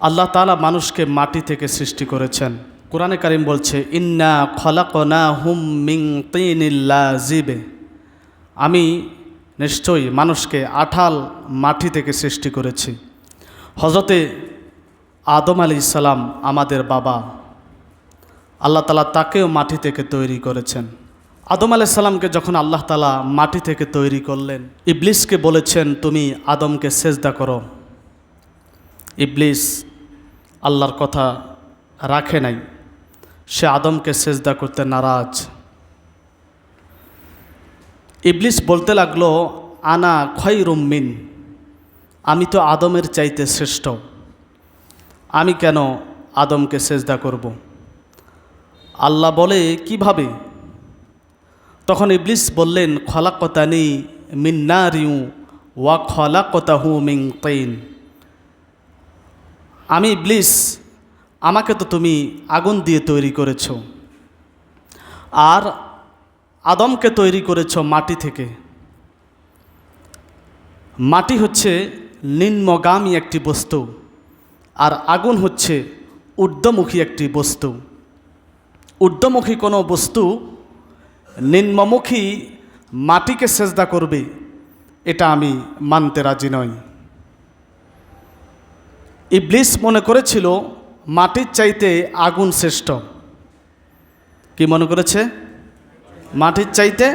আল্লাহ তাআলা মানুষকে মাটি থেকে সৃষ্টি করেছেন। কোরআনে কারীম বলছে, ইন্না খলাকনাহুম মিন তিনিল লাযিব, আমি নিশ্চয়ই মানুষকে আঠাল মাটি থেকে সৃষ্টি করেছি। হযরতে আদম আলাইহিস সালাম আমাদের বাবা, আল্লাহ তাআলা তাকেও মাটি থেকে তৈরি করেছেন। আদম আলাইহিস সালামকে যখন আল্লাহ তাআলা মাটি থেকে তৈরি করলেন, ইবলিসকে বলেছেন, তুমি আদমকে সেজদা করো। ইবলিস আল্লাহর কথা রাখে নাই, সে আদমকে সেজদা করতে নারাজ। ইবলিস বলতে লাগলো, আনা খয়রুম মিন, আমি তো আদমের চাইতে শ্রেষ্ঠ, আমি কেন আদমকে সেজদা করব? আল্লাহ বলে, কিভাবে? তখন ইবলিস বললেন, খলাকতানি মিন নারিন ওয়া খলাকতাহু মিন তিন, আমি ইবলিস, আমাকে তো তুমি আগুন দিয়ে তৈরি করেছ, আর আদমকে তৈরি করেছ মাটি থেকে। মাটি হচ্ছে নিম্নগামী একটি বস্তু, আর আগুন হচ্ছে ঊর্ধ্বমুখী একটি বস্তু। ঊর্ধ্বমুখী কোনো বস্তু নিম্নমুখী মাটিকে সেজদা করবে, এটা আমি মানতে রাজি নই। ইবলিস মনে করেছিল মাটির চাইতে আগুন শ্রেষ্ঠ। কি মনে করেছে? মাটির চাইতে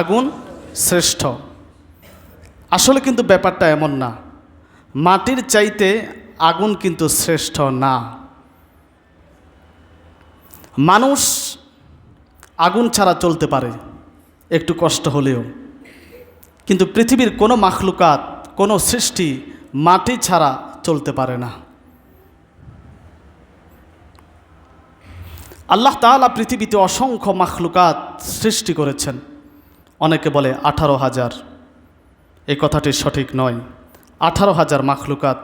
আগুন শ্রেষ্ঠ। আসলে কিন্তু ব্যাপারটা এমন না, মাটির চাইতে আগুন কিন্তু শ্রেষ্ঠ না। মানুষ আগুন ছাড়া চলতে পারে একটু কষ্ট হলেও, কিন্তু পৃথিবীর কোনো মাখলুকাত, কোনো সৃষ্টি মাটি ছাড়া চলতে পারে না। আল্লাহ তাআলা পৃথিবীতে অসংখ্য মাখলুকাত সৃষ্টি করেছেন। অনেকে বলে 18,000, এই কথাটি সঠিক নয়। 18,000 মাখলুকাত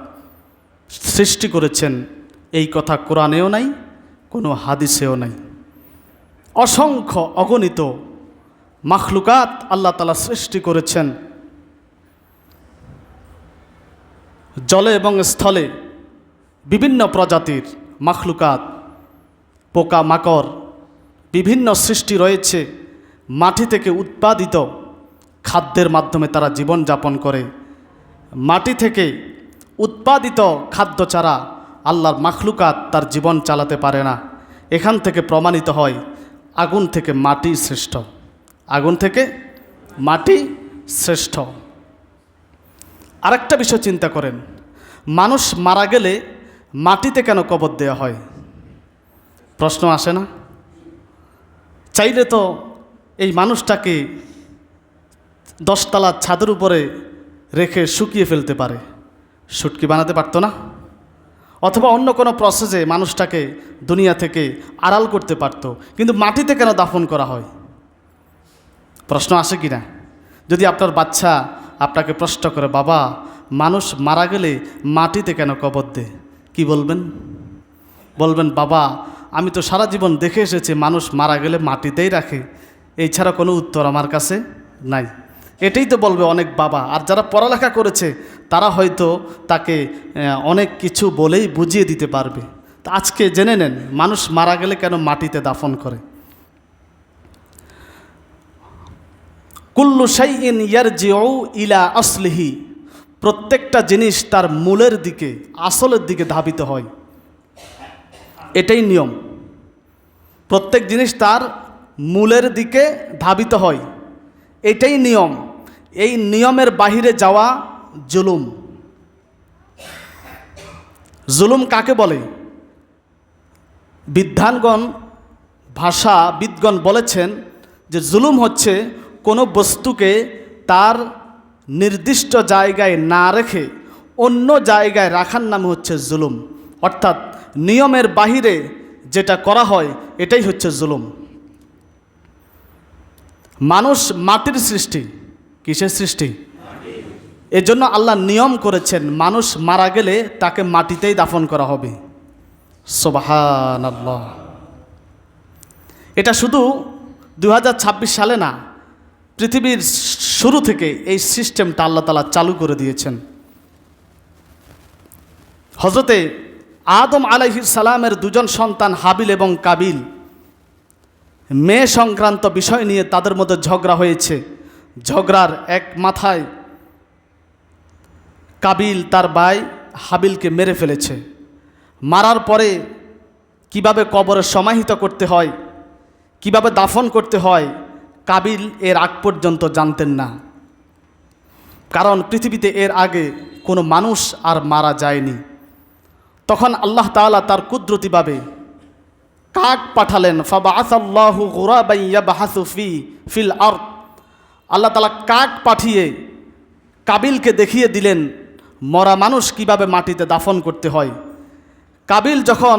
সৃষ্টি করেছেন, এই কথা কোরআনেও নাই, কোনো হাদিসেও নাই। অসংখ্য অগণিত মাখলুকাত আল্লাহ তাআলা সৃষ্টি করেছেন। জলে এবং স্থলে বিভিন্ন প্রজাতির মাখলুকাত, পোকা মাকড়, বিভিন্ন সৃষ্টি রয়েছে। মাটি থেকে উৎপাদিত খাদ্যের মাধ্যমে তারা জীবনযাপন করে। মাটি থেকে উৎপাদিত খাদ্য ছাড়া আল্লাহর মাখলুকাত তার জীবন চালাতে পারে না। এখান থেকে প্রমাণিত হয় আগুন থেকে মাটি শ্রেষ্ঠ, আগুন থেকে মাটি শ্রেষ্ঠ। আরেকটা বিষয় চিন্তা করেন, মানুষ মারা গেলে মাটিতে কেন কবর দেওয়া হয়? প্রশ্ন আসে না? চাইলে তো এই মানুষটাকে 10 তলার ছাদের উপরে রেখে শুকিয়ে ফেলতে পারে, শুটকি বানাতে পারতো না? অথবা অন্য কোনো প্রসেসে মানুষটাকে দুনিয়া থেকে আড়াল করতে পারতো, কিন্তু মাটিতে কেন দাফন করা হয়? প্রশ্ন আসে কি না? যদি আপনার বাচ্চা আপনাকে প্রশ্ন করে, বাবা মানুষ মারা গেলে মাটিতে কেন কবর দেয়, কি বলবেন? বলবেন, বাবা আমি তো সারা জীবন দেখে এসেছি মানুষ মারা গেলে মাটিতেই রাখে, এছাড়া কোনো উত্তর আমার কাছে নাই। এটাই তো বলবে অনেক বাবা। আর যারা পড়ালেখা করেছে তারা হয়তো তাকে অনেক কিছু বলেই বুঝিয়ে দিতে পারবে। তা আজকে জেনে নেন মানুষ মারা গেলে কেন মাটিতে দাফন করে। কুল্লু শাইইন ইয়ারজিউ ইলা আসলিহি, প্রত্যেকটা জিনিস তার মূলের দিকে, আসলের দিকে ধাবিত হয়, এটাই নিয়ম। প্রত্যেক জিনিস তার মূলের দিকে ধাবিত হয়, এটাই নিয়ম। এই নিয়মের বাহিরে যাওয়া জুলুম। জুলুম কাকে বলে? ভাষাবিদগণ বলেছেন যে জুলুম হচ্ছে কোনো বস্তুকে তার নির্দিষ্ট জায়গায় না রেখে অন্য জায়গায় রাখার নাম হচ্ছে জুলুম। অর্থাৎ নিয়মের বাহিরে যেটা করা হয় এটাই হচ্ছে জুলুম। মানুষ মাটির সৃষ্টি। কিসের সৃষ্টি? এজন্য আল্লাহ নিয়ম করেছেন মানুষ মারা গেলে তাকে মাটিতেই দাফন করা হবে। সুবহানাল্লাহ। এটা শুধু 2026 সালে না, পৃথিবীর শুরু থেকে এই সিস্টেমটা আল্লাহ তাআলা চালু করে দিয়েছেন। হযরতে আদম আলাইহিস সালামের দুজন সন্তান হাবিল এবং কাবিল, মেয়ে সংক্রান্ত বিষয় নিয়ে তাদের মধ্যে ঝগড়া হয়েছে। ঝগড়ার এক মাথায় কাবিল তার ভাই হাবিলকে মেরে ফেলেছে। মারার পরে কিভাবে কবরে সমাহিত করতে হয়, কিভাবে দাফন করতে হয়, কাবিল এর আগ পর্যন্ত জানতেন না। কারণ পৃথিবীতে এর আগে কোনো মানুষ আর মারা যায়নি। তখন আল্লাহ তাআলা তার কুদরতিভাবে কাক পাঠালেন। ফাবাআসাল্লাহু গুরাবান ইয়াবহাসু ফিল আরদ। আল্লাহ তাআলা কাক পাঠিয়ে কাবিলকে দেখিয়ে দিলেন মরা মানুষ কিভাবে মাটিতে দাফন করতে হয়। কাবিল যখন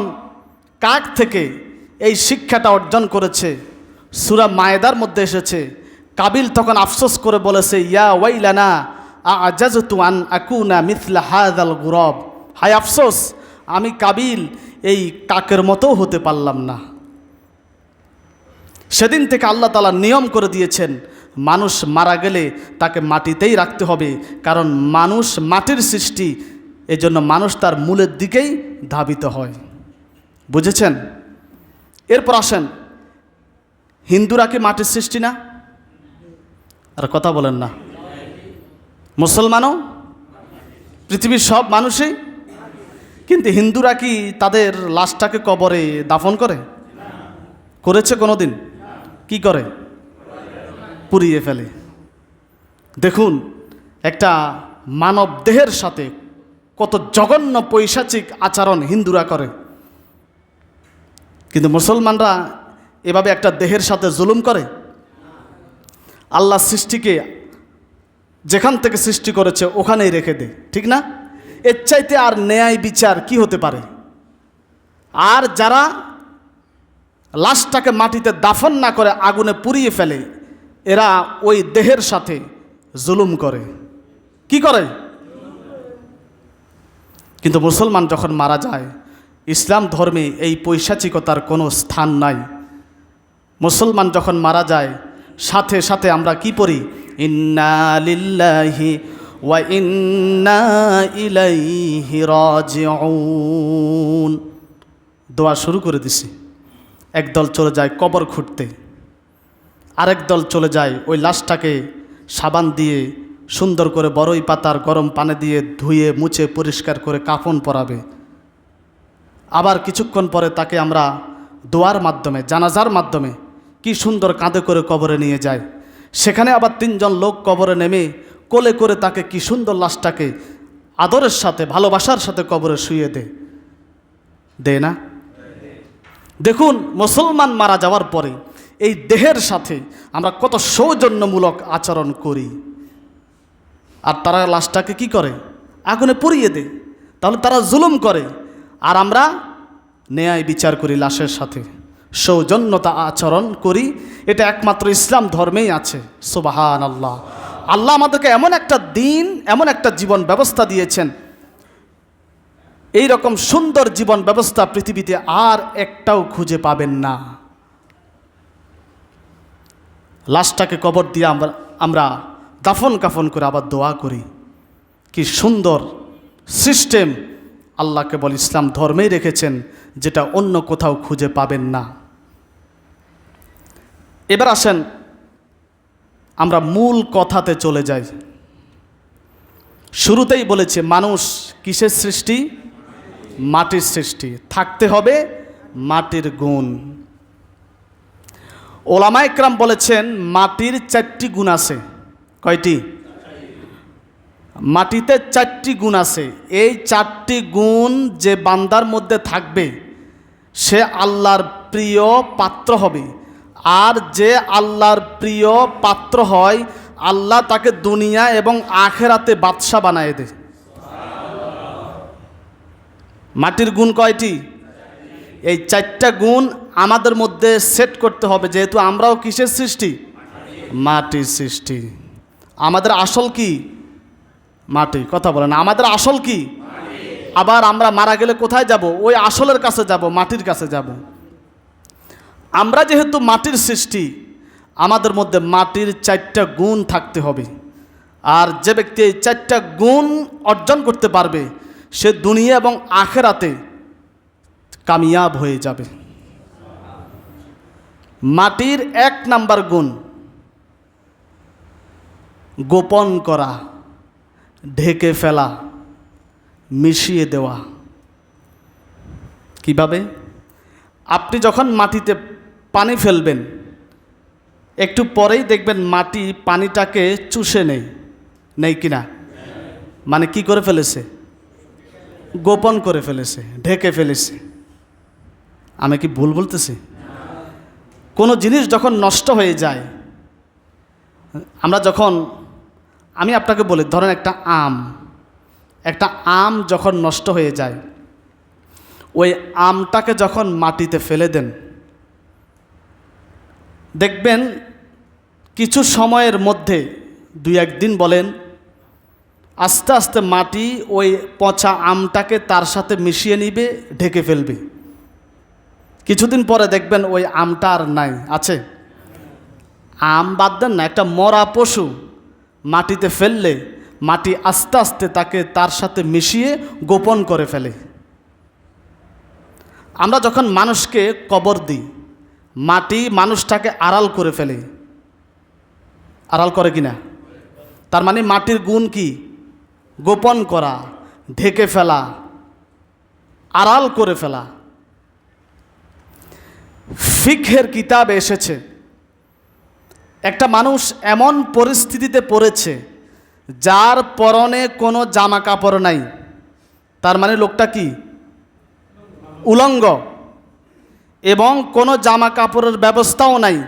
কাক থেকে এই শিক্ষাটা অর্জন করেছে, সূরা মায়েদার মধ্যে এসেছে, কাবিল তখন আফসোস করে বলেছে, ইয়া ওয়াইলানা আ'জাজতু আন আকুনা মিথলা হাযাল গুরাব। হায় আফসোস, আমি কাবিল এই কাকের মতো হতে পারলাম না। সেদিন থেকে আল্লাহ তাআলা নিয়ম করে দিয়েছেন, মানুষ মারা গেলে তাকে মাটিতেই রাখতে হবে, কারণ মানুষ মাটির সৃষ্টি, এজন্য মানুষ তার মূলের দিকেই ধাবিত হয়। বুঝেছেন? এরপর আসেন, হিন্দুরা কি মাটির সৃষ্টি না? আর কথা বলেন না। মুসলমানও, পৃথিবীর সব মানুষই। কিন্তু হিন্দুরা কি তাদের লাশটাকে কবরে দাফন করে? করেছে কোনো দিন? কি করে? পুড়িয়ে ফেলে। দেখুন, একটা মানব দেহের সাথে কত জঘন্য পৈশাচিক আচরণ হিন্দুরা করে। কিন্তু মুসলমানরা এভাবে একটা দেহের সাথে জুলুম করে? আল্লাহ সৃষ্টিকে যেখান থেকে সৃষ্টি করেছে ওখানেই রেখে দেয়, ঠিক না? এর চাইতে আর ন্যায় বিচার কি হতে পারে? আর যারা লাশটাকে মাটিতে দাফন না করে আগুনে পুড়িয়ে ফেলে, এরা ওই দেহের সাথে জুলুম করে। কি করে? কিন্তু মুসলমান যখন মারা যায়, ইসলাম ধর্মে এই পৈশাচিকতার কোনো স্থান নাই। মুসলমান যখন মারা যায়, সাথে সাথে আমরা কি পড়ি? ইন্না লিল্লাহি ওয়া ইন্না ইলাইহি রাজিউন। দোয়া শুরু করে দিছি। একদল চলে যায় কবর খুঁড়তে, আরেক দল চলে যায় ওই লাশটাকে সাবান দিয়ে সুন্দর করে বড়ই পাতার গরম পানি দিয়ে ধুয়ে মুছে পরিষ্কার করে কাফন পরাবে। আবার কিছুক্ষণ পরে তাকে আমরা দোয়ার মাধ্যমে, জানাজার মাধ্যমে কি সুন্দর কাঁধে করে কবরে নিয়ে যায়। সেখানে আবার 3 জন লোক কবরে নেমে কোলে করে তাকে কি সুন্দর লাশটাকে আদরের সাথে, ভালোবাসার সাথে কবরে শুয়ে দেয় না? দেখুন, মুসলমান মারা যাওয়ার পরে এই দেহের সাথে আমরা কত সৌজন্যমূলক আচরণ করি, আর তারা লাশটাকে কি করে? আগুনে পুড়িয়ে দেয়। তাহলে তারা জুলুম করে, আর আমরা ন্যায় বিচার করি, লাশের সাথে সৌজন্যতা আচরণ করি। এটা একমাত্র ইসলাম ধর্মেই আছে। সুবহানাল্লাহ। আল্লাহ আমাদেরকে এমন একটা দিন, এমন একটা জীবন ব্যবস্থা দিয়েছেন, এই রকম সুন্দর জীবন ব্যবস্থা পৃথিবীতে আর একটাও খুঁজে পাবেন না। লাশটাকে কবর দিয়ে আমরা দাফন কাফন করে আবার দোয়া করি। কি সুন্দর সিস্টেম আল্লাহ কেবল ইসলাম ধর্মেই রেখেছেন, যেটা অন্য কোথাও খুঁজে পাবেন না। এবার আসেন, আমরা মূল কথাতে চলে যাই। শুরুতেই বলেছে মানুষ কিসের সৃষ্টি? মাটির সৃষ্টি। থাকতে হবে মাটির গুণ। ওলামা ইকরাম বলেছেন মাটির 4টি গুণ আছে। কয়টি? মাটিতে 4টি গুণ আছে। এই 4টি গুণ যে বান্দার মধ্যে থাকবে, সে আল্লাহর প্রিয় পাত্র হবে। আর যে আল্লাহর প্রিয় পাত্র হয়, আল্লাহ তাকে দুনিয়া এবং আখেরাতে বাদশা বানায় দেয়। মাটির গুণ কয়টি? এই 4টা গুণ আমাদের মধ্যে সেট করতে হবে, যেহেতু আমরাও কিসের সৃষ্টি? মাটির সৃষ্টি। আমাদের আসল কি? মাটি। কথা বলেন, আমাদের আসল কি? আবার আমরা মারা গেলে কোথায় যাব? ওই আসলের কাছে যাব, মাটির কাছে যাব। আমরা যেহেতু মাটির সৃষ্টি, আমাদের মধ্যে মাটির 4টা গুণ থাকতে হবে। আর যে ব্যক্তি এই 4টা গুণ অর্জন করতে পারবে, সে দুনিয়া এবং আখেরাতে কামিয়াব হয়ে যাবে। মাটির 1 নাম্বার গুণ গোপন করা, ঢেকে ফেলা, মিশিয়ে দেওয়া। কিভাবে? আপনি যখন মাটিতে পানি ফেলবেন, একটু পরেই দেখবেন মাটি পানিটাকে চুষে নেই কিনা? মানে কি করে ফেলেছে? গোপন করে ফেলেছে, ঢেকে ফেলেছে। আমি কি ভুল বলতেছি? কোনো জিনিস যখন নষ্ট হয়ে যায়, আমি আপনাকে বলি, ধরেন একটা আম যখন নষ্ট হয়ে যায়, ওই আমটাকে যখন মাটিতে ফেলে দেন, দেখবেন কিছু সময়ের মধ্যে 2-1 দিন বলেন, আস্তে আস্তে মাটি ওই পচা আমটাকে তার সাথে মিশিয়ে নিবে, ঢেকে ফেলবে। কিছুদিন পরে দেখবেন ওই আমটা আর নাই। আছে? আম বাদ দেন না, একটা মরা পশু মাটিতে ফেললে মাটি আস্তে আস্তে তাকে তার সাথে মিশিয়ে গোপন করে ফেলে। আমরা যখন মানুষকে কবর দিই, মাটি মানুষটাকে আড়াল করে ফেলে। আড়াল করে কিনা? তার মানে মাটির গুণ কি? গোপন করা, ঢেকে ফেলা, আড়াল করে ফেলা। ফিকহের কিতাবে এসেছে, একটা মানুষ এমন পরিস্থিতিতে পড়েছে যার পরনে কোনো জামা কাপড় নাই, তার মানে লোকটা কি? উলঙ্গ, এবং কোনো জামা কাপড়ের ব্যবস্থাও নাই।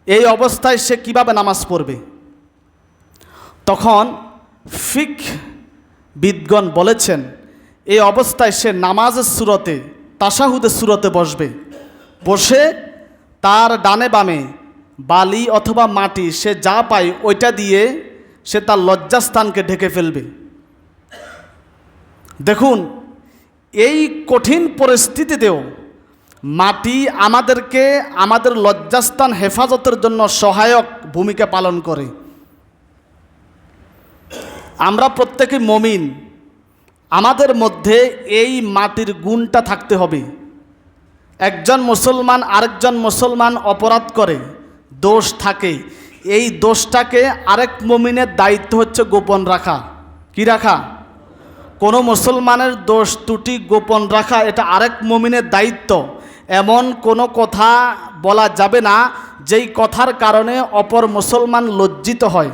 এই অবস্থায় সে কিভাবে নামাজ পড়বে? তখন ফিকহবিদগণ বলেছেন, এই অবস্থায় সে নামাজের সুরতে, তাশাহুদের সুরতে বসবে। বসে তার ডানে বামে বালি অথবা মাটি সে যা পায় ওইটা দিয়ে সে তার লজ্জাস্থানকে ঢেকে ফেলবে। দেখুন, এই কঠিন পরিস্থিতিতেও মাটি আমাদেরকে আমাদের লজ্জাস্থান হেফাজতের জন্য সহায়ক ভূমিকা পালন করে। আমরা প্রত্যেকে মুমিন, আমাদের মধ্যে এই মাটির গুণটা থাকতে হবে। একজন মুসলমান আরেকজন মুসলমান অপরাধ করে, দোষ থাকে, এই দোষটাকে আরেক মুমিনের দায়িত্ব হচ্ছে গোপন রাখা। কি রাখা? কোনো মুসলমানের দোষ ত্রুটি গোপন রাখা, এটা আরেক মুমিনের দায়িত্ব। এমন কোনো কথা বলা যাবে না যেই কথার কারণে অপর মুসলমান লজ্জিত হয়।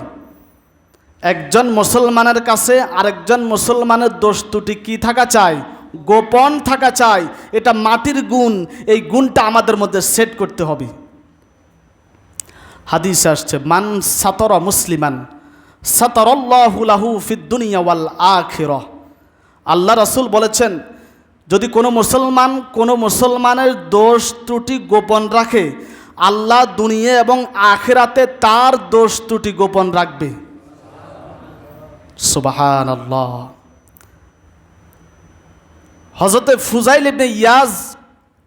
একজন মুসলমানের কাছে আরেকজন মুসলমানের দোষ ত্রুটি কি থাকা চাই? গোপন থাকা চাই। এটা মাটির গুণ, এই গুণটা আমাদের মধ্যে সেট করতে হবে। হাদিস আসছে, মান সাতরা মুসলিমান সাতারাল্লাহু লাহু ফিদ দুনিয়া ওয়াল আখিরাহ। আল্লাহ রাসূল বলেছেন, যদি কোনো মুসলমানের দোষ ত্রুটি গোপন রাখে, আল্লাহ দুনিয়া এবং আখিরাতে তার দোষ ত্রুটি গোপন রাখবে। সুবহানাল্লাহ। হযরতে ফুজাইল ইবনে ইয়াজ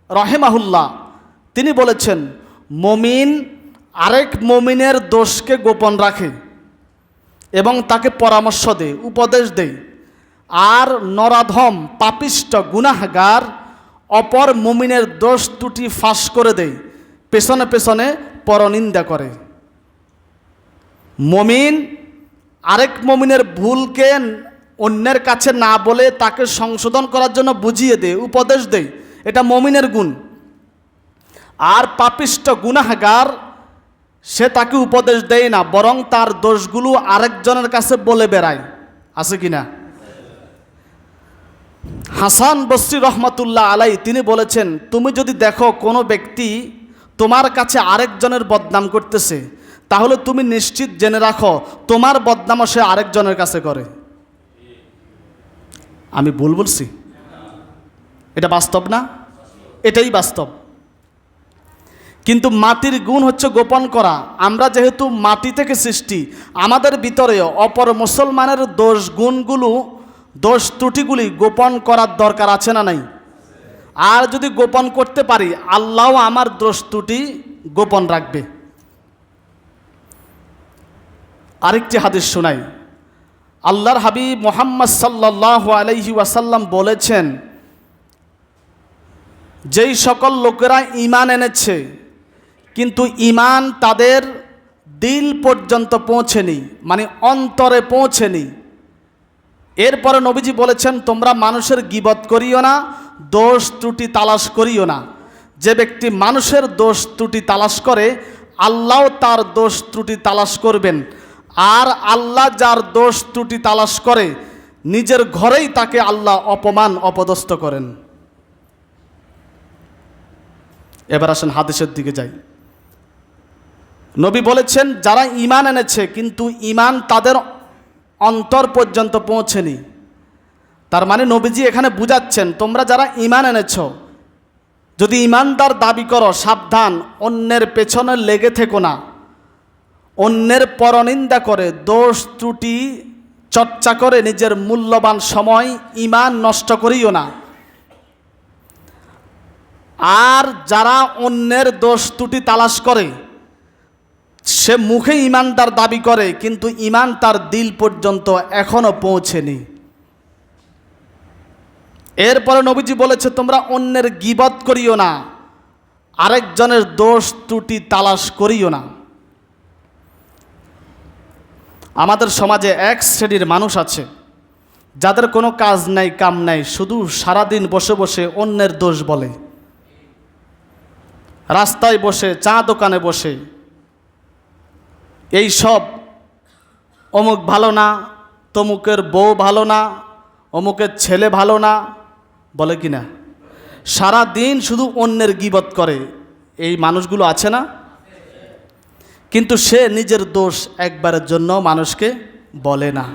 রাহিমাহুল্লাহ তিনি বলেছেন, মুমিন আরেক মুমিনের দোষকে গোপন রাখে এবং তাকে পরামর্শ দেয়, উপদেশ দেয়। আর নরাধম পাপিষ্ট গুনাহগার অপর মুমিনের দোষ ত্রুটি ফাঁস করে দেয়, পেছনে পেছনে পরনিন্দা করে। মুমিন আরেক মুমিনের ভুলকে অন্যের কাছে না বলে তাকে সংশোধন করার জন্য বুঝিয়ে দেয়, উপদেশ দেয়, এটা মুমিনের গুণ। আর পাপিষ্ট গুনাহগার সে তাকে উপদেশ দেয় না, বরং তার দোষগুলো আরেকজনের কাছে বলে বেড়ায়। আছে কিনা? হাসান বসরি রহমাতুল্লাহ আলাই তিনি বলেছেন, তুমি যদি দেখো কোনো ব্যক্তি তোমার কাছে আরেকজনের বদনাম করতেছে, তাহলে তুমি নিশ্চিত জেনে রাখো তোমার বদনামও সে আরেকজনের কাছে করে। আমি ভুল বলছি? এটা বাস্তব না? এটাই বাস্তব। কিন্তু মাটির গুণ হচ্ছে গোপন করা। আমরা যেহেতু মাটি থেকে সৃষ্টি, আমাদের ভিতরে অপর মুসলমানের দোষ ত্রুটিগুলি গোপন করার দরকার আছে না নাই? আর যদি গোপন করতে পারি, আল্লাহও আমার দোষ ত্রুটি গোপন রাখবে। আরেকটি হাদিস শোনাই। আল্লাহর হাবিব মুহাম্মদ সাল্লাল্লাহু আলাইহি ওয়াসাল্লাম বলেছেন, যেই সকল লোকেরা ঈমান এনেছে কিন্তু ঈমান তাদের দিল পর্যন্ত পৌঁছেনি, মানে অন্তরে পৌঁছেনি। এরপরে নবীজি বলেছেন, তোমরা মানুষের গীবত করিও না, দোষ ত্রুটি তালাশ করিও না। যে ব্যক্তি মানুষের দোষ ত্রুটি তালাশ করে, আল্লাহও তার দোষ ত্রুটি তালাশ করবেন। আর আল্লাহ যার দোষ ত্রুটি তালাশ করে, নিজের ঘরেই তাকে আল্লাহ অপমান অপদস্থ করেন। এবার আসেন হাদিসের দিকে যাই। নবী বলেছেন, যারা ঈমান এনেছে কিন্তু ঈমান তাদের অন্তর পর্যন্ত পৌঁছেনি। তার মানে নবীজি এখানে বুঝাচ্ছেন, তোমরা যারা ঈমান এনেছ, যদি ঈমানদার দাবি করো, সাবধান, অন্যের পেছনে লেগে থেকো না, অন্যের পরনিন্দা করে, দোষ ত্রুটি চর্চা করে নিজের মূল্যবান সময় ঈমান নষ্ট করিও না। আর যারা অন্যের দোষ ত্রুটি তালাশ করে, সে মুখে ঈমানদার দাবি করে কিন্তু ঈমান তার দিল পর্যন্ত এখনো পৌঁছেনি। এরপরে নবীজি বলেছে, তোমরা অন্যের গীবত করিও না, আরেকজনের দোষ ত্রুটি তালাশ করিও না। আমাদের সমাজে এক শ্রেণীর মানুষ আছে যাদের কোনো কাজ নাই, কাম নাই, শুধু সারাদিন বসে বসে অন্যের দোষ বলে। রাস্তায় বসে, চা দোকানে বসে এই সব, অমুক ভালো না, তমুকের বউ ভালো না, অমুকের ছেলে ভালো না, বলে কি না? সারা দিন শুধু অন্যের গীবত করে। এই মানুষগুলো আছে না? কিন্তু সে নিজের দোষ একবারের জন্য মানুষকে বলে না,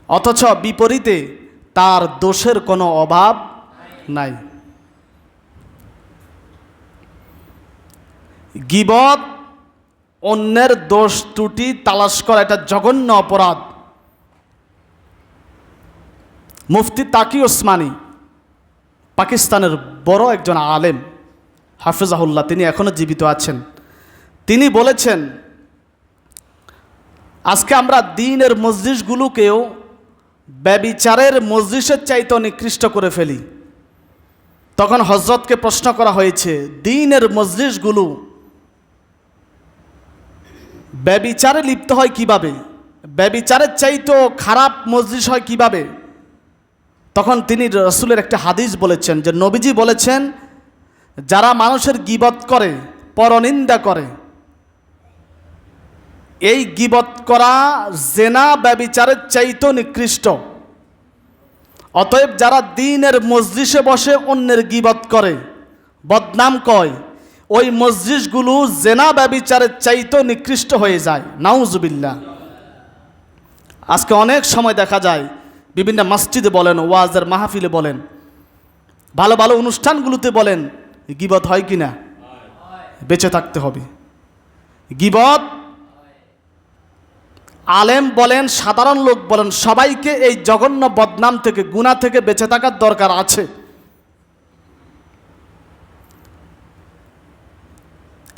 অথচ বিপরীতে তার দোষের কোনো অভাব নাই। গীবত, অন্যের দোষ ত্রুটি তালাশ করা, এটা জঘন্য অপরাধ। মুফতি তাকি ওসমানী, পাকিস্তানের বড় একজন আলেম, হাফিজাহুল্লাহ, তিনি এখনো জীবিত আছেন। তিনি বলেছেন, আজকে আমরা দ্বীনের মজলিসগুলোকেও ব্যভিচারের মজলিসের চাইতে নিকৃষ্ট করে ফেলি। তখন হযরতকে প্রশ্ন করা হয়েছে, দ্বীনের মজলিসগুলো ব্যভিচারে লিপ্ত হয় কিভাবে? ব্যভিচারের চাইতেও খারাপ মজলিস হয় কিভাবে? তখন তিনি রাসূলের একটা হাদিস বলেছেন, যে নবীজি বলেছেন, যারা মানুষের গীবত করে, পরনিন্দা করে, এই গীবত করা জেনা ব্যভিচারের চাইতেও নিকৃষ্ট। অতএব যারা দ্বীনের মজলিসে বসে অন্যের গীবত করে, বদনাম কয়, ওই মসজিদগুলো জেনা ব্যভিচারের চাইতেও নিকৃষ্ট হয়ে যায়। নাউজুবিল্লাহ। আজকে অনেক সময় দেখা যায় বিভিন্ন মসজিদে বলেন, ওয়াজের মাহফিলে বলেন, ভালো ভালো অনুষ্ঠানগুলোতে বলেন, গীবত হয় কি না? বেঁচে থাকতে হবে। গীবত, আলেম বলেন, সাধারণ লোক বলেন, সবাইকে এই জঘন্য বদনাম থেকে, গুনাহ থেকে বেঁচে থাকার দরকার আছে।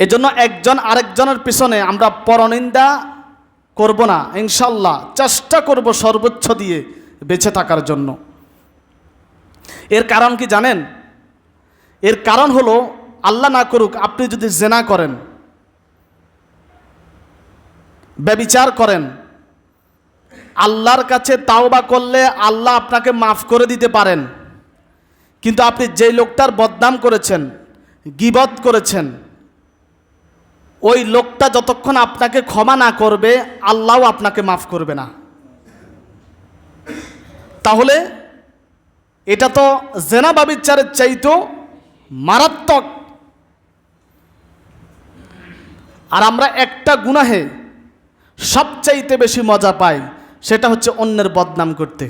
এজন্য একজন আরেকজনের পিছনে আমরা পরনিন্দা করব না, ইনশাল্লাহ চেষ্টা করব সর্বোচ্চ দিয়ে বেঁচে থাকার জন্য। এর কারণ কি জানেন? এর কারণ হলো, আল্লাহ না করুক, আপনি যদি জেনা করেন, ব্যভিচার করেন, আল্লাহর কাছে তাওবা করলে আল্লাহ আপনাকে মাফ করে দিতে পারেন। কিন্তু আপনি যেই লোকটার বদনাম করেছেন, গীবত করেছেন, ওই লোকটা যতক্ষণ আপনাকে ক্ষমা না করবে, আল্লাহও আপনাকে মাফ করবে না। তাহলে এটা তো জেনা ব্যভিচারের চাইতেও মারাত্মক। আর আমরা একটা গুনাহে সবচাইতে বেশি মজা পাই, সেটা হচ্ছে অন্যের বদনাম করতে।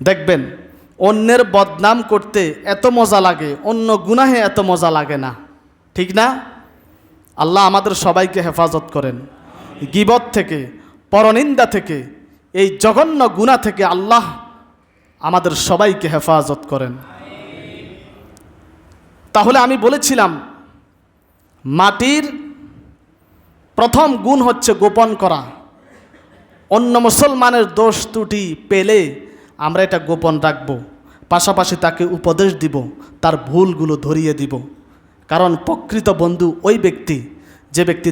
দেখবেন, অন্যের বদনাম করতে এত মজা লাগে, অন্য গুনাহে এত মজা লাগে না, ঠিক না? আল্লাহ আমাদের সবাইকে হেফাজত করেন গীবত থেকে, পরনিন্দা থেকে, এই জঘন্য গুনাহ থেকে আল্লাহ আমাদের সবাইকে হেফাজত করেন। তাহলে আমি বলেছিলাম, মাটির প্রথম গুণ হচ্ছে গোপন করা। অন্য মুসলমানের দোষ ত্রুটি পেলে আমরা এটা গোপন রাখব। পাশাপাশি তাকে উপদেশ দিব, তার ভুলগুলো ধরিয়ে দিব। কারণ প্রকৃত বন্ধু ওই ব্যক্তি যে ব্যক্তি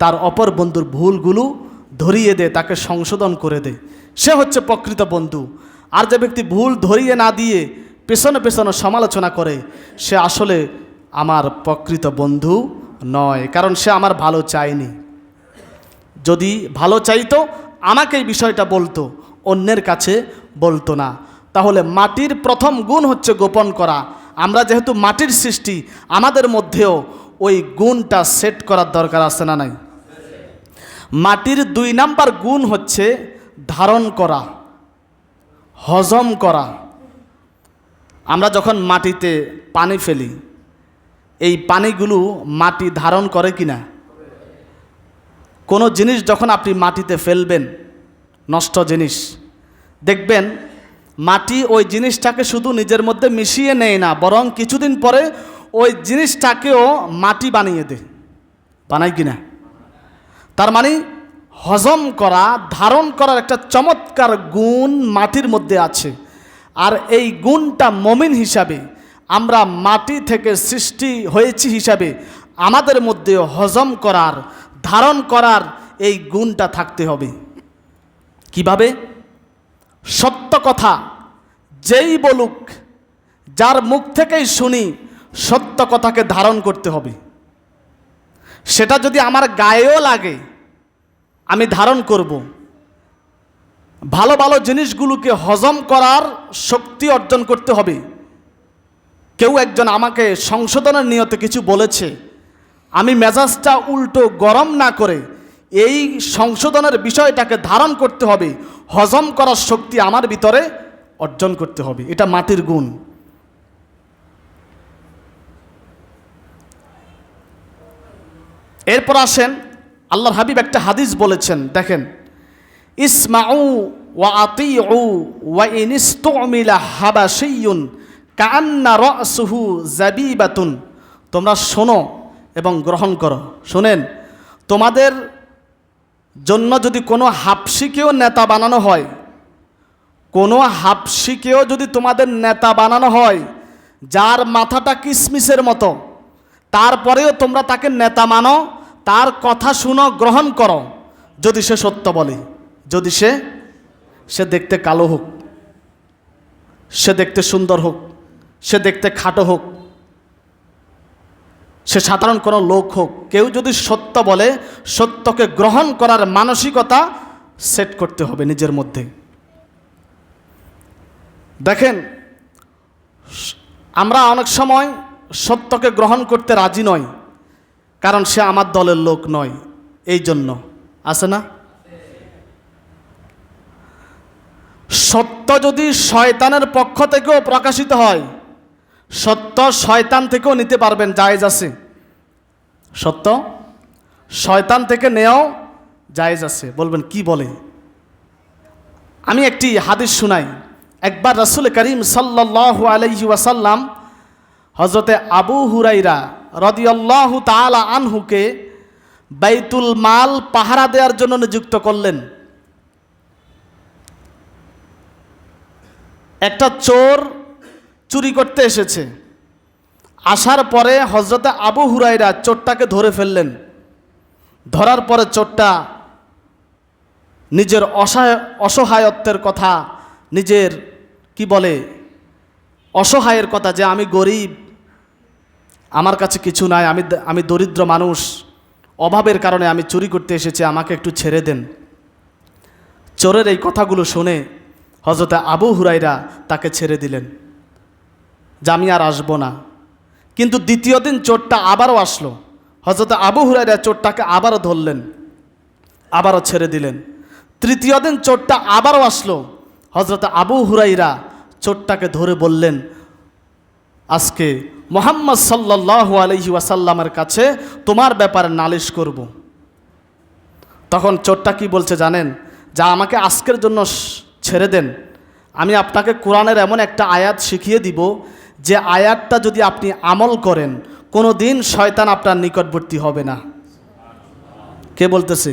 তার অপর বন্ধুর ভুলগুলো ধরিয়ে দেয়, তাকে সংশোধন করে দেয়, সে হচ্ছে প্রকৃত বন্ধু। আর যে ব্যক্তি ভুল ধরিয়ে না দিয়ে পেছনে পেছনে সমালোচনা করে, সে আসলে আমার প্রকৃত বন্ধু নয়, কারণ সে আমার ভালো চায়নি। যদি ভালো চাইতো আমাকে এই বিষয়টা বলতো, অন্যের কাছে বলতো না। তাহলে মাটির প্রথম গুণ হচ্ছে গোপন করা। আমরা যেহেতু মাটির সৃষ্টি, আমাদের মধ্যেও ওই গুণটা সেট করার দরকার আছে না নাই? মাটির 2 নাম্বার গুণ হচ্ছে ধারণ করা, হজম করা। আমরা যখন মাটিতে পানি ফেলি, এই পানিগুলো মাটি ধারণ করে কিনা? কোনো জিনিস যখন আপনি মাটিতে ফেলবেন, নষ্ট জিনিস, দেখবেন মাটি ওই জিনিসটাকে শুধু নিজের মধ্যে মিশিয়ে নেয় না, বরং কিছুদিন পরে ওই জিনিসটাকেও মাটি বানিয়ে দেয়। বানায় কিনা? তার মানে হজম করা, ধারণ করার একটা চমৎকার গুণ মাটির মধ্যে আছে। আর এই গুণটা মুমিন হিসাবে, আমরা মাটি থেকে সৃষ্টি হয়েছি হিসাবে, আমাদের মধ্যে হজম করার, ধারণ করার এই গুণটা থাকতে হবে। কিভাবে? সত্য কথা যেই বলুক, যার মুখ থেকেই শুনি, সত্য কথাকে ধারণ করতে হবে। সেটা যদি আমার গায়েও লাগে, আমি ধারণ করব। ভালো ভালো জিনিসগুলোকে হজম করার শক্তি অর্জন করতে হবে। কেউ একজন আমাকে সংশোধনের নিয়তে কিছু বলেছে, আমি মেজাজটা উল্টো গরম না করে এই সংশোধনের বিষয়টাকে ধারণ করতে হবে, হজম করার শক্তি আমার ভিতরে অর্জন করতে হবে। এটা মাটির গুণ। এরপর আসেন, আল্লাহর হাবিব একটা হাদিস বলেছেন, দেখেন, ইসমাউ ওয়া আতিউ ওয়া ইনিস্তুমিলা হাবাশিয়ুন কান্না রাসুহু জাবিবাতুন। তোমরা শোনো এবং গ্রহণ করো। শোনেন, তোমাদের জন্য যদি কোনো হাবশিকেও নেতা বানানো হয়, কোনো হাবশিকেও যদি তোমাদের নেতা বানানো হয়, যার মাথাটা কিসমিসের মতো, তারপরেও তোমরা তাকে নেতা মানো, তার কথা শুনো, গ্রহণ করো, যদি সে সত্য বলে। যদি সে দেখতে কালো হোক, সে দেখতে সুন্দর হোক, সে দেখতে খাটো হোক, সে সাধারণ কোনো লোক হোক, কেউ যদি সত্য বলে, সত্যকে গ্রহণ করার মানসিকতা সেট করতে হবে নিজের মধ্যে। দেখেন, আমরা অনেক সময় সত্যকে গ্রহণ করতে রাজি নই, কারণ সে আমার দলের লোক নয়, এই জন্য। আছে না? সত্য যদি শয়তানের পক্ষ থেকেও প্রকাশিত হয়, সত্য শয়তান থেকেও নিতে পারবেন, জায়েজ আছে। সত্য শয়তান থেকে নেওয়াও জায়েজ আছে। বলবেন কি বলে? আমি একটি হাদিস শুনাই। একবার রাসূল করিম সাল্লাল্লাহু আলাইহি ওয়াসাল্লাম হযরতে আবু হুরাইরা রাদিয়াল্লাহু তাআলা আনহুকে বাইতুল মাল পাহারা দেওয়ার জন্য নিযুক্ত করলেন। একটা চোর চুরি করতে এসেছে। আসার পরে হযরতে আবু হুরাইরা চোরটাকে ধরে ফেললেন। ধরার পরে চোরটা নিজের অসহায়ত্বের কথা, নিজের কি বলে অসহায়ের কথা, যে আমি গরিব, আমার কাছে কিছু নাই, আমি দরিদ্র মানুষ, অভাবের কারণে আমি চুরি করতে এসেছি, আমাকে একটু ছেড়ে দেন। চোরের এই কথাগুলো শুনে হযরতে আবু হুরাইরা তাকে ছেড়ে দিলেন, যে আমি আর আসবো না। কিন্তু দ্বিতীয় দিন চোরটা আবারও আসলো। হযরতে আবু হুরাইরা চোরটাকে আবারও ধরলেন, আবারও ছেড়ে দিলেন। তৃতীয় দিন চোরটা আবারও আসলো। হযরতে আবু হুরাইরা চোরটাকে ধরে বললেন, আজকে মুহাম্মদ সাল্লাল্লাহু আলাইহি ওয়াসাল্লামের কাছে তোমার ব্যাপারে নালিশ করব। তখন চোরটা কি বলছে জানেন? যা আমাকে আজকের জন্য ছেড়ে দেন, আমি আপনাকে কোরআনের এমন একটা আয়াত শিখিয়ে দিব, যে আয়াতটা যদি আপনি আমল করেন, কোনো দিন শয়তান আপনার নিকটবর্তী হবে না। কে বলতেছে?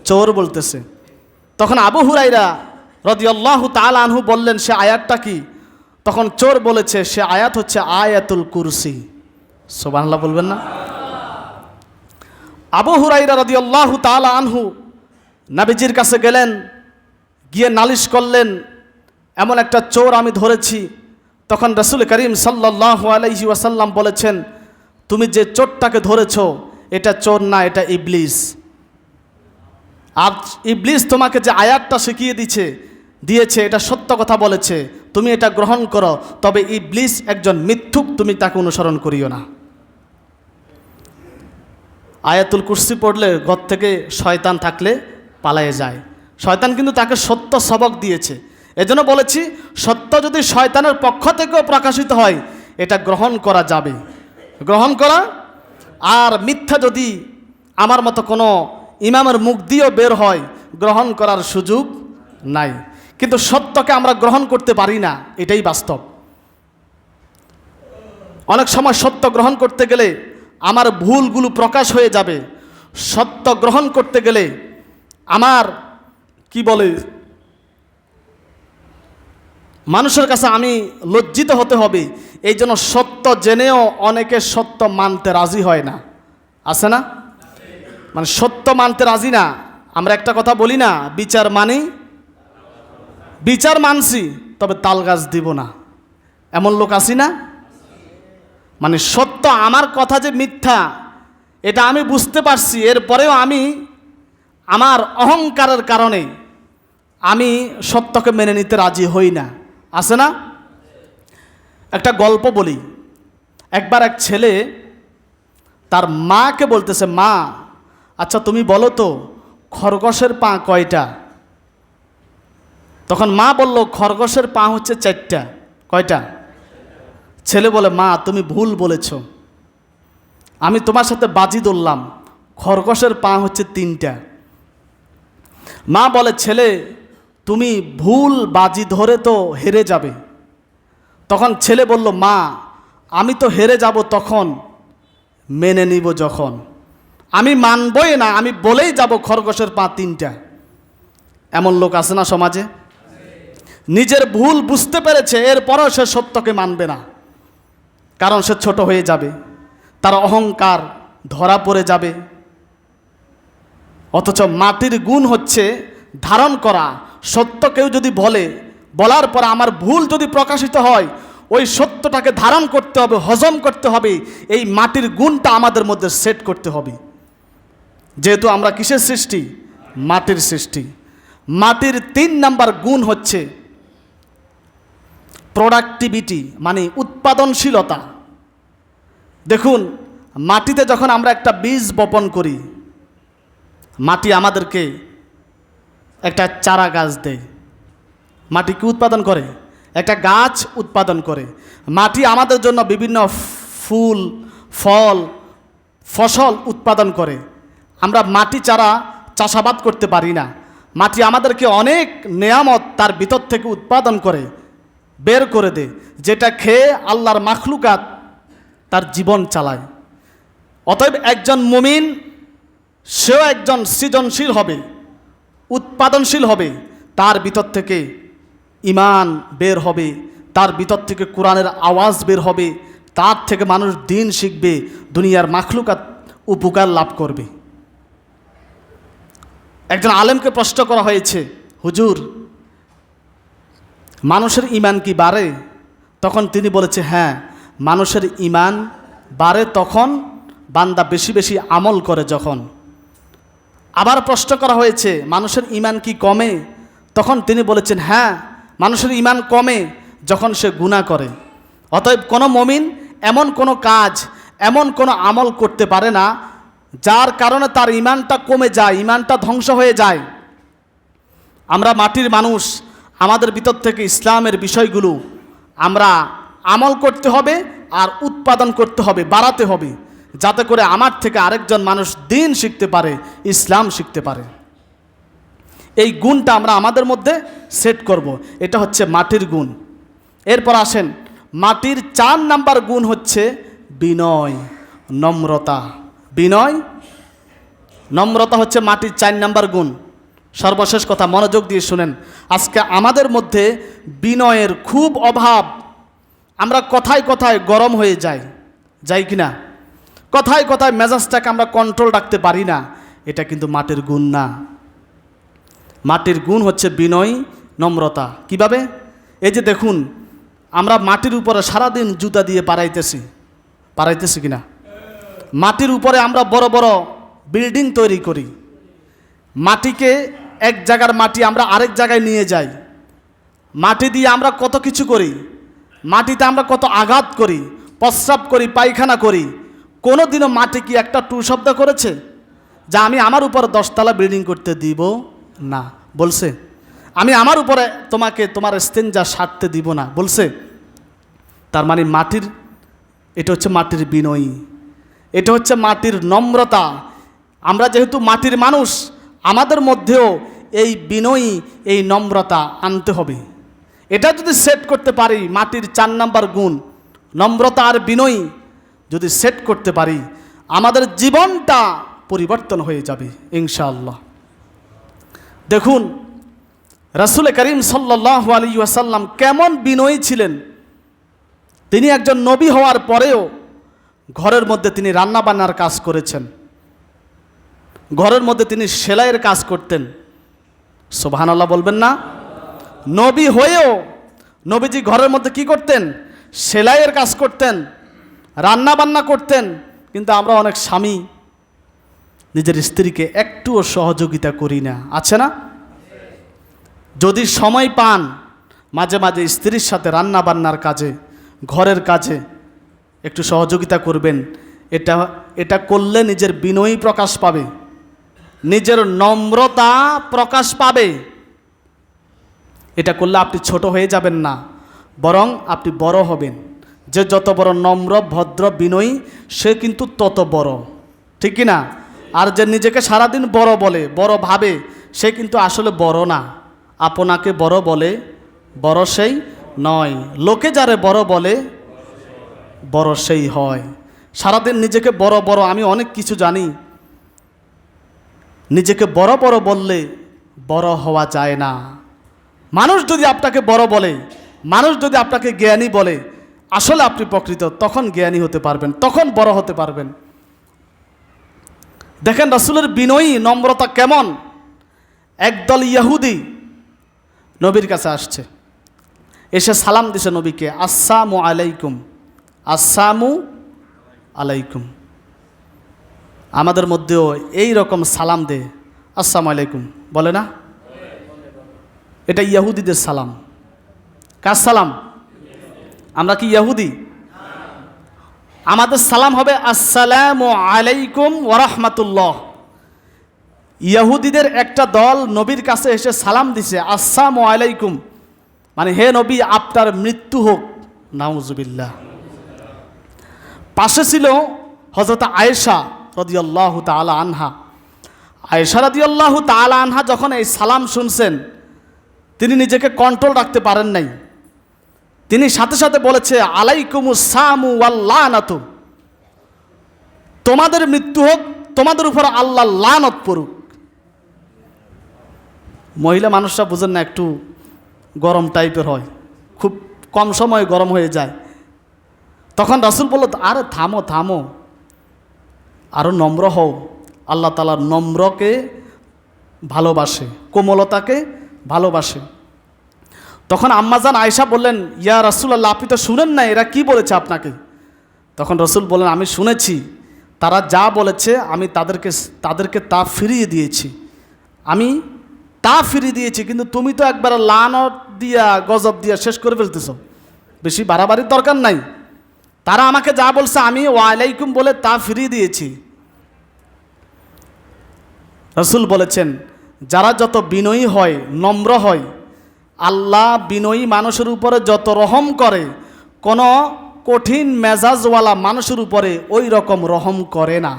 চোর বলতেছে। তখন আবু হুরাইরা রাদিয়াল্লাহু তাআলা আনহু বললেন, সে আয়াতটা কি? তখন চোর বলেছে সে আয়াত হচ্ছে আয়াতুল কুরসি। সুবহানাল্লাহ বলবেন না? আবু হুরায়রা রাদিয়াল্লাহু তাআলা আনহু নবীজির কাছে গেলেন, গিয়ে নালিশ করলেন এমন একটা চোর আমি ধরেছি। তখন রাসূল করিম সাল্লাল্লাহু আলাইহি ওয়াসাল্লাম বলেছেন, তুমি যে চোরটাকে ধরেছো এটা চোর না, এটা ইবলিস। আর ইবলিস তোমাকে যে আয়াতটা শিখিয়ে দিয়েছে এটা সত্য কথা বলেছে, তুমি এটা গ্রহণ করো। তবে ইবলিস একজন মিথ্যুক, তুমি তাকে অনুসরণ করিও না। আয়াতুল কুরসি পড়লে ঘর থেকে শয়তান থাকলে পালায়ে যায়। শয়তান কিন্তু তাকে সত্য সবক দিয়েছে। এজন্য বলেছি, সত্য যদি শয়তানের পক্ষ থেকেও প্রকাশিত হয় এটা গ্রহণ করা যাবে, গ্রহণ করা। আর মিথ্যা যদি আমার মতো কোনো ইমামের মুখ দিয়েও বের হয়, গ্রহণ করার সুযোগ নাই। কিন্তু সত্যকে আমরা গ্রহণ করতে পারি না, এটাই বাস্তব। অনেক সময় সত্য গ্রহণ করতে গেলে আমার ভুলগুলো প্রকাশ হয়ে যাবে। সত্য গ্রহণ করতে গেলে আমার মানুষের কাছে আমি লজ্জিত হতে হবে। এই জন্য সত্য জেনেও অনেকে সত্য মানতে রাজি হয় না, আছে না? মানে সত্য মানতে রাজি না। আমরা একটা কথা বলি না, বিচার মানছি তবে তাল গাছ দিব না, এমন লোক আছি না? মানে সত্য আমার কথা যে মিথ্যা এটা আমি বুঝতে পারছি, এরপরেও আমি আমার অহংকারের কারণে আমি সত্যকে মেনে নিতে রাজি হই না, আছে না? একটা গল্প বলি। একবার এক ছেলে তার মাকে বলতেছে, মা আচ্ছা তুমি বলো তো খরগোশের পা কয়টা? তখন মা বলল, খরগোশের পা হচ্ছে 4টা। কয়টা? ছেলে বলে, মা তুমি ভুল বলেছ, আমি তোমার সাথে বাজি ধরলাম, খরগোশের পা হচ্ছে 3টা। মা বলে, ছেলে তুমি ভুল বাজি ধরে তো হেরে যাবে। তখন ছেলে বলল, মা আমি তো হেরে যাব তখন, মেনে নিব যখন। আমি মানবই না, আমি বলেই যাব খরগোশের পা 3টা। এমন লোক আছে না সমাজে? নিজের ভুল বুঝতে পেরেছে, এরপরও সে সত্যকে মানবে না, কারণ সে ছোট হয়ে যাবে, তার অহংকার ধরা পড়ে যাবে। অথচ মাটির গুণ হচ্ছে ধারণ করা। সত্য কেউ যদি বলার পর আমার ভুল যদি প্রকাশিত হয়, ওই সত্যটাকে ধারণ করতে হবে, হজম করতে হবে। এই মাটির গুণটা আমাদের মধ্যে সেট করতে হবে। যেহেতু আমরা কিসের সৃষ্টি? মাটির সৃষ্টি। মাটির 3 নাম্বার গুণ হচ্ছে প্রোডাক্টিভিটি, মানে উৎপাদনশীলতা। দেখুন, মাটিতে যখন আমরা একটা বীজ বপন করি, মাটি আমাদেরকে একটা চারা গাছ দেয়। মাটি কি উৎপাদন করে? একটা গাছ উৎপাদন করে। মাটি আমাদের জন্য বিভিন্ন ফুল, ফল, ফসল উৎপাদন করে। আমরা মাটি ছাড়া চাষাবাদ করতে পারি না। মাটি আমাদেরকে অনেক নেয়ামত তার ভিতর থেকে উৎপাদন করে, বের করে দেয়, যেটা খেয়ে আল্লাহর মাখলুকাত তার জীবন চালায়। অতএব একজন মুমিন সেও একজন সৃজনশীল হবে, উৎপাদনশীল হবে। তার ভিতর থেকে ঈমান বের হবে, তার ভিতর থেকে কোরআনের আওয়াজ বের হবে, তার থেকে মানুষ দিন শিখবে, দুনিয়ার মাখলুকাত উপকার লাভ করবে। একজন আলেমকে প্রশ্ন করা হয়েছে, হুজুর মানুষের ঈমান কি বাড়ে? তখন তিনি বলেছে, হ্যাঁ মানুষের ঈমান বাড়ে তখন বান্দা বেশি বেশি আমল করে যখন। আবার প্রশ্ন করা হয়েছে, মানুষের ঈমান কি কমে? তখন তিনি বলেছেন, হ্যাঁ মানুষের ঈমান কমে যখন সে গুনাহ করে। অতএব কোনো মুমিন এমন কোনো কাজ, এমন কোনো আমল করতে পারে না যার কারণে তার ঈমানটা কমে যায়, ঈমানটা ধ্বংস হয়ে যায়। আমরা মাটির মানুষ, আমাদের ভিতর থেকে ইসলামের বিষয়গুলো আমরা আমল করতে হবে আর উৎপাদন করতে হবে, বাড়াতে হবে, যাতে করে আমার থেকে আরেকজন মানুষ দিন শিখতে পারে, ইসলাম শিখতে পারে। এই গুণটা আমরা আমাদের মধ্যে সেট করব। এটা হচ্ছে মাটির গুণ। এরপর আসেন, মাটির 4 নাম্বার গুণ হচ্ছে বিনয়, নম্রতা। বিনয়, নম্রতা হচ্ছে মাটির 4 নাম্বার গুণ। সর্বশেষ কথা, মনোযোগ দিয়ে শুনেন। আজকে আমাদের মধ্যে বিনয়ের খুব অভাব, আমরা কথায় কথায় গরম হয়ে যাই কি না? কথায় কথায় মেজাজটাকে আমরা কন্ট্রোল রাখতে পারি না। এটা কিন্তু মাটির গুণ না। মাটির গুণ হচ্ছে বিনয়, নম্রতা। কিভাবে? এই যে দেখুন, আমরা মাটির উপরে সারাদিন জুতা দিয়ে পাড়াইতেছি কিনা? মাটির উপরে আমরা বড় বড় বিল্ডিং তৈরি করি। মাটিকে, এক জায়গার মাটি আমরা আরেক জায়গায় নিয়ে যাই। মাটি দিয়ে আমরা কত কিছু করি। মাটিতে আমরা কত আঘাত করি, প্রস্রাব করি, পায়খানা করি। কোনো দিনও মাটি কি একটা টু শব্দ করেছে যা আমি আমার উপরে 10 তলা বিল্ডিং করতে দিব না? বলছে? আমি আমার উপরে তোমার স্টেঞ্জা সারতে দিব না, বলছে? তার মানে মাটির, এটা হচ্ছে মাটির বিনয়ী, এটা হচ্ছে মাটির নম্রতা। আমরা যেহেতু মাটির মানুষ, আমাদের মধ্যেও এই বিনয়ী, এই নম্রতা আনতে হবে। এটা যদি সেট করতে পারি, মাটির 4 নাম্বার গুণ নম্রতা আর বিনয়ী যদি সেট করতে পারি, আমাদের জীবনটা পরিবর্তন হয়ে যাবে ইনশাআল্লাহ। দেখুন রাসূল করিম সাল্লাল্লাহু আলাইহি ওয়াসাল্লাম কেমন বিনয়ী ছিলেন। তিনি একজন নবী হওয়ার পরেও ঘরের মধ্যে তিনি রান্নাবান্নার কাজ করেছেন, ঘরের মধ্যে তিনি সেলাইয়ের কাজ করতেন। সুবহানাল্লাহ বলবেন না? নবী হয়েও নবীজি ঘরের মধ্যে কি করতেন? সেলাইয়ের কাজ করতেন, রান্নাবান্না করতেন। কিন্তু আমরা অনেক স্বামী নিজের স্ত্রীকে একটুও সহযোগিতা করি না, আছে না? যদি সময় পান, মাঝে মাঝে স্ত্রীর সাথে রান্নাবান্নার কাজে, ঘরের কাজে একটু সহযোগিতা করবেন। এটা করলে নিজের বিনয়ী প্রকাশ পাবে, নিজের নম্রতা প্রকাশ পাবে। এটা করলে আপনি ছোট হয়ে যাবেন না, বরং আপনি বড় হবেন। যে যত বড় নম্র, ভদ্র, বিনয়ী, সে কিন্তু তত বড়, ঠিক কি না? আর যে নিজেকে সারাদিন বড় বলে, বড় ভাবে, সে কিন্তু আসলে বড় না। আপনাকে বড় বলে, বড় সেই নয়। লোকে যারে বড় বলে, বড় সেই হয়। সারাদিন নিজেকে বড় বড়, আমি অনেক কিছু জানি, নিজেকে বড় বড় বললে বড় হওয়া যায় না। মানুষ যদি আপনাকে বড় বলে, মানুষ যদি আপনাকে জ্ঞানী বলে, আসলে আপনি প্রকৃত তখন জ্ঞানী হতে পারবেন, তখন বড় হতে পারবেন। দেখেন রাসূলের বিনয়ী নম্রতা কেমন। একদল ইহুদি নবীর কাছে আসছে, এসে সালাম দিছে নবীকে, আসসালামু আলাইকুম, আসসালামু আলাইকুম। আমাদের মধ্যেও এই রকম সালাম দে, আসসালামু আলাইকুম বলে না? এটা ইহুদিদের সালাম। কার সালাম? আমরা কি ইহুদি? আমাদের সালাম হবে আসসালামু আলাইকুম ওয়া রাহমাতুল্লাহ। ইহুদিদের একটা দল নবীর কাছে এসে সালাম দিছে, আসসালামু আলাইকুম, মানে হে নবী আপনার মৃত্যু হোক, নাউজুবিল্লাহ। পাশে ছিল হযরত আয়েশা রাদিয়াল্লাহু তাআলা আনহা। আয়েশা রাদিয়াল্লাহু তাআলা আনহা যখন এই সালাম শুনছেন, তিনি নিজেকে কন্ট্রোল রাখতে পারেন নাই। তিনি সাথে সাথে বলেছে, আলাইকুমুস সালামু ওয়াল লানাতু, তোমাদের মৃত্যু হোক, তোমাদের উপর আল্লাহর লানত পড়ুক। মহিলা মানুষরা বুঝেন না, একটু গরম টাইপের হয়, খুব কম সময়ে গরম হয়ে যায়। তখন রাসূল বলল, আরে থামো থামো, আরও নম্র হও। আল্লাহ তাআলা নম্রকে ভালোবাসে, কোমলতাকে ভালোবাসে। তখন আম্মাজান আয়েশা বললেন, ইয়া রাসূলুল্লাহ, আপনি তো শুনেন না এরা কি বলেছে আপনাকে? তখন রাসূল বললেন, আমি শুনেছি, তারা যা বলেছে আমি তাদেরকে তা ফিরিয়ে দিয়েছি, আমি তা ফিরিয়ে দিয়েছি। কিন্তু তুমি তো একবার লানত দিয়া, গজব দিয়া শেষ করে ফেলতেছ, বেশি বাড়াবাড়ির দরকার নাই। তারা আমাকে যা বলছে আমি ওয়ালাইকুম বলে তা ফিরিয়ে দিয়েছি। রাসূল বলেছেন, যারা যত বিনয়ী হয়, নম্র হয়, আল্লাহ বিনয়ী মানুষের উপরে যত রহম করে, কোনো কঠিন মেজাজওয়ালা মানুষের উপরে ওই রকম রহম করে না।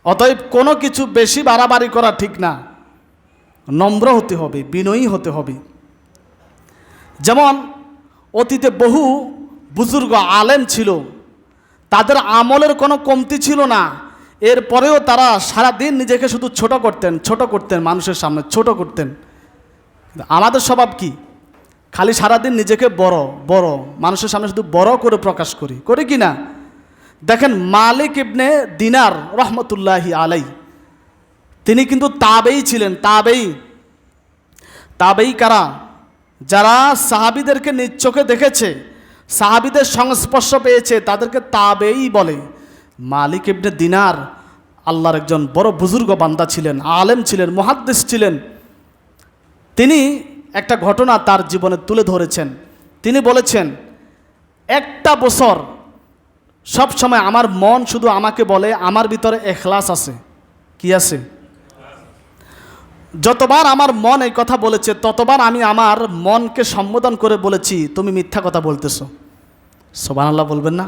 অতএব কোনো কিছু বেশি বাড়াবাড়ি করা ঠিক না, নম্র হতে হবে, বিনয়ী হতে হবে। যেমন অতীতে বহু বুজুর্গ আলেম ছিল, তাদের আমলের কোনো কমতি ছিল না, এরপরেও তারা সারাদিন নিজেকে শুধু ছোট করতেন মানুষের সামনে, ছোট করতেন। আমাদের স্বভাব কি? খালি সারাদিন নিজেকে বড় বড় মানুষের সামনে শুধু বড় করে প্রকাশ করি কি না? দেখেন মালিক ইবনে দিনার রহমতুল্লাহি আলাই, তিনি কিন্তু তাবেই ছিলেন। তাবেই কারা? যারা সাহাবীদেরকে নিজ চোখে দেখেছে, সাহাবীদের সংস্পর্শ পেয়েছে, তাদেরকে তাবেই বলে। মালিক ইবনে দিনার আল্লাহর একজন বড় বুজুর্গ বান্দা ছিলেন, আলেম ছিলেন, মুহাদ্দিস ছিলেন। তিনি একটা ঘটনা তার জীবনে তুলে ধরেছেন। তিনি বলেছেন, একটা বছর সব সময় আমার মন শুধু আমাকে বলে আমার ভিতরে ইখলাস আছে। কি আছে? যতবার আমার মন এই কথা বলেছে, ততবার আমি আমার মনকে সম্বোধন করে বলেছি, তুমি মিথ্যা কথা বলতেছো। সুবহানাল্লাহ বলবেন না?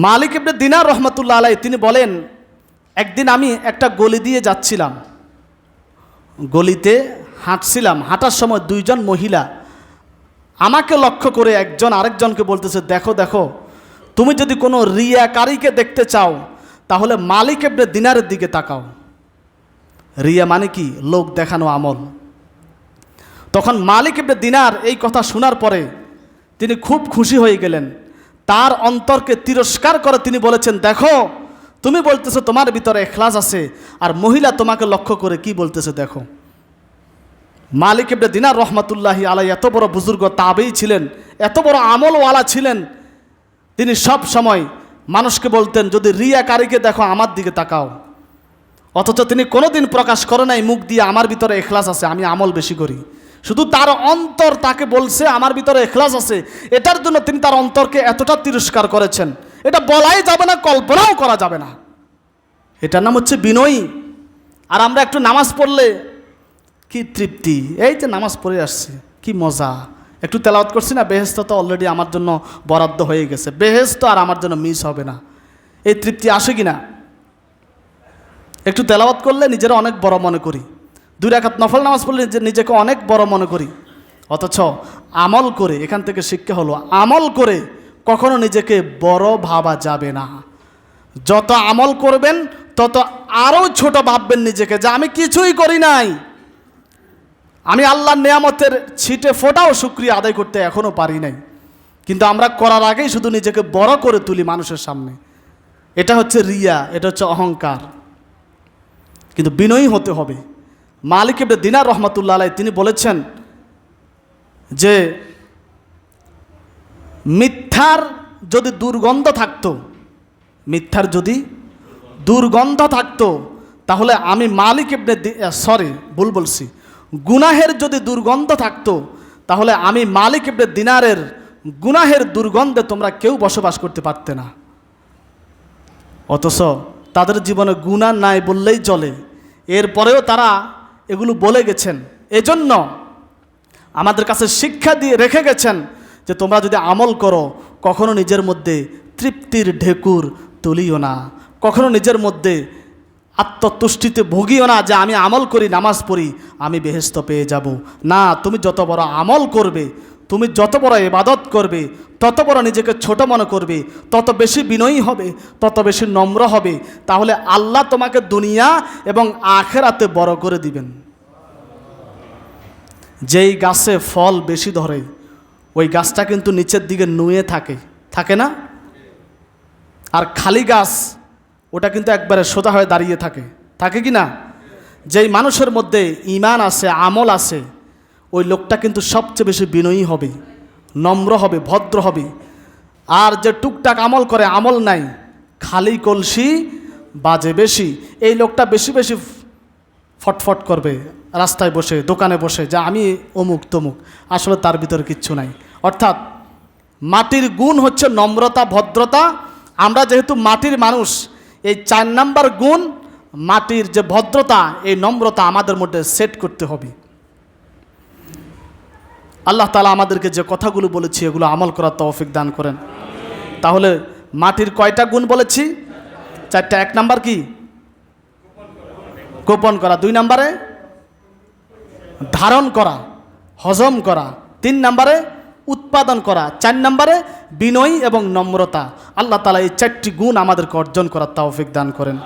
মালিক ইবনে দিনার রহমতুল্লাহ আলাই তিনি বলেন, একদিন আমি একটা গলি দিয়ে যাচ্ছিলাম, গলিতে হাঁটছিলাম, হাঁটার সময় দুইজন মহিলা আমাকে লক্ষ্য করে একজন আরেকজনকে বলতেছে, দেখো দেখো, তুমি যদি কোনো রিয়াকারীকে দেখতে চাও তাহলে মালিক ইবনে দিনারের দিকে তাকাও। রিয়া মানে কি? লোক দেখানো আমল। তখন মালিক ইবনে দিনার এই কথা শোনার পরে তিনি খুব খুশি হয়ে গেলেন। তার অন্তরকে তিরস্কার করে তিনি বলেছেন, দেখো তুমি বলতেছো তোমার ভিতরে ইখলাস আছে, আর মহিলা তোমাকে লক্ষ্য করে কি বলতেছে দেখো। মালিক ইবনে দিনার রহমতুল্লাহি আলাই এত বড় বুজুর্গ তাবেই ছিলেন, এত বড় আমলওয়ালা ছিলেন। তিনি সব সময় মানুষকে বলতেন, যদি রিয়াকারীকে দেখো আমার দিকে তাকাও। অথচ তিনি কোনোদিন প্রকাশ করে নাই মুখ দিয়ে আমার ভিতরে ইখলাস আছে, আমি আমল বেশি করি। শুধু তার অন্তর তাকে বলছে আমার ভিতরে ইখলাস আছে। এটার জন্য তিনি তার অন্তরকে এতটা তিরস্কার করেছেন, এটা বলাই যাবে না, কল্পনাও করা যাবে না। এটার নাম হচ্ছে বিনয়ী। আর আমরা একটু নামাজ পড়লে কি তৃপ্তি, এই যে নামাজ পড়ে আসছি কি মজা, একটু তেলাওয়াত করছি না, বেহেশত তো অলরেডি আমার জন্য বরাদ্দ হয়ে গেছে, বেহেশত আর আমার জন্য মিস হবে না, এই তৃপ্তি আসে কি না? একটু তেলাওয়াত করলে নিজেরা অনেক বড় মনে করি, 2 রাকাত নফল নামাজ পড়লে নিজেকে অনেক বড় মনে করি। অথচ আমল করে, এখান থেকে শিক্ষা হলো, আমল করে কখনো নিজেকে বড় ভাবা যাবে না। যত আমল করবেন তত আরও ছোট ভাববেন নিজেকে, যে আমি কিছুই করি নাই, আমি আল্লাহর নেয়ামতের ছিটে ফোটাও শুকরিয়া আদায় করতে এখনও পারি নাই। কিন্তু আমরা করার আগেই শুধু নিজেকে বড় করে তুলি মানুষের সামনে। এটা হচ্ছে রিয়া, এটা হচ্ছে অহংকার। কিন্তু বিনয়ী হতে হবে। মালিক ইবনে দিনার রহমতুল্লাহ আলাই তিনি বলেছেন যে মিথ্যার যদি দুর্গন্ধ থাকতো, মিথ্যার যদি দুর্গন্ধ থাকতো তাহলে আমি মালিক ইবনে ভুল বলছি, গুনাহের যদি দুর্গন্ধ থাকতো তাহলে আমি মালিক ইবনে দিনারের গুনাহের দুর্গন্ধে তোমরা কেউ বসবাস করতে পারতে না। অথচ তাদের জীবনে গুনাহ নাই বললেই চলে, এরপরেও তারা এগুলো বলে গেছেন। এজন্য আমাদের কাছে শিক্ষা দিয়ে রেখে গেছেন যে তোমরা যদি আমল করো কখনো নিজের মধ্যে তৃপ্তির ঢেকুর তুলিও না, কখনো নিজের মধ্যে আত্মতুষ্টিতে ভুগিও না যে আমি আমল করি, নামাজ পড়ি, আমি বেহেশত পেয়ে যাব। না, তুমি যত বড় আমল করবে, তুমি যত বড় ইবাদত করবে, তত বড় নিজেকে ছোট মনে করবে, তত বেশি বিনয়ী হবে, তত বেশি নম্র হবে। তাহলে আল্লাহ তোমাকে দুনিয়া এবং আখিরাতে বড় করে দিবেন। যেই গাছে ফল বেশি ধরে ওই গাছটা কিন্তু নিচের দিকে নুয়ে থাকে না? আর খালি গাছ ওটা কিন্তু একবারে সোজা হয়ে দাঁড়িয়ে থাকে কি না? যেই মানুষের মধ্যে ঈমান আছে, আমল আছে, ওই লোকটা কিন্তু সবচেয়ে বেশি বিনয়ী হবে, নম্র হবে, ভদ্র হবে। আর যে টুকটাক আমল করে, আমল নাই, খালি কলসি বাজে বেশি, এই লোকটা বেশি বেশি ফটফট করবে রাস্তায় বসে, দোকানে বসে, যে আমি অমুক তমুক, আসলে তার ভিতরে কিচ্ছু নাই। অর্থাৎ মাটির গুণ হচ্ছে নম্রতা, ভদ্রতা। আমরা যেহেতু মাটির মানুষ, এই 4 নাম্বার গুণ, মাটির যে ভদ্রতা, এই নম্রতা আমাদের মধ্যে সেট করতে হবে। আল্লাহ তাআলা আমাদেরকে যে কথাগুলো বলেছি এগুলো আমল করার তৌফিক দান করেন। তাহলে মাটির কয়টা গুণ বলেছি? 4টা। 1 নাম্বার কি? গোপন করা। 2 নাম্বারে ধারণ করা, হজম করা। 3 নাম্বারে উৎপাদন করা। 4 নাম্বারে বিনয়ী এবং নম্রতা। আল্লাহ তাআলা এই 4টি গুণ আমাদেরকে অর্জন করার তৌফিক দান করেন।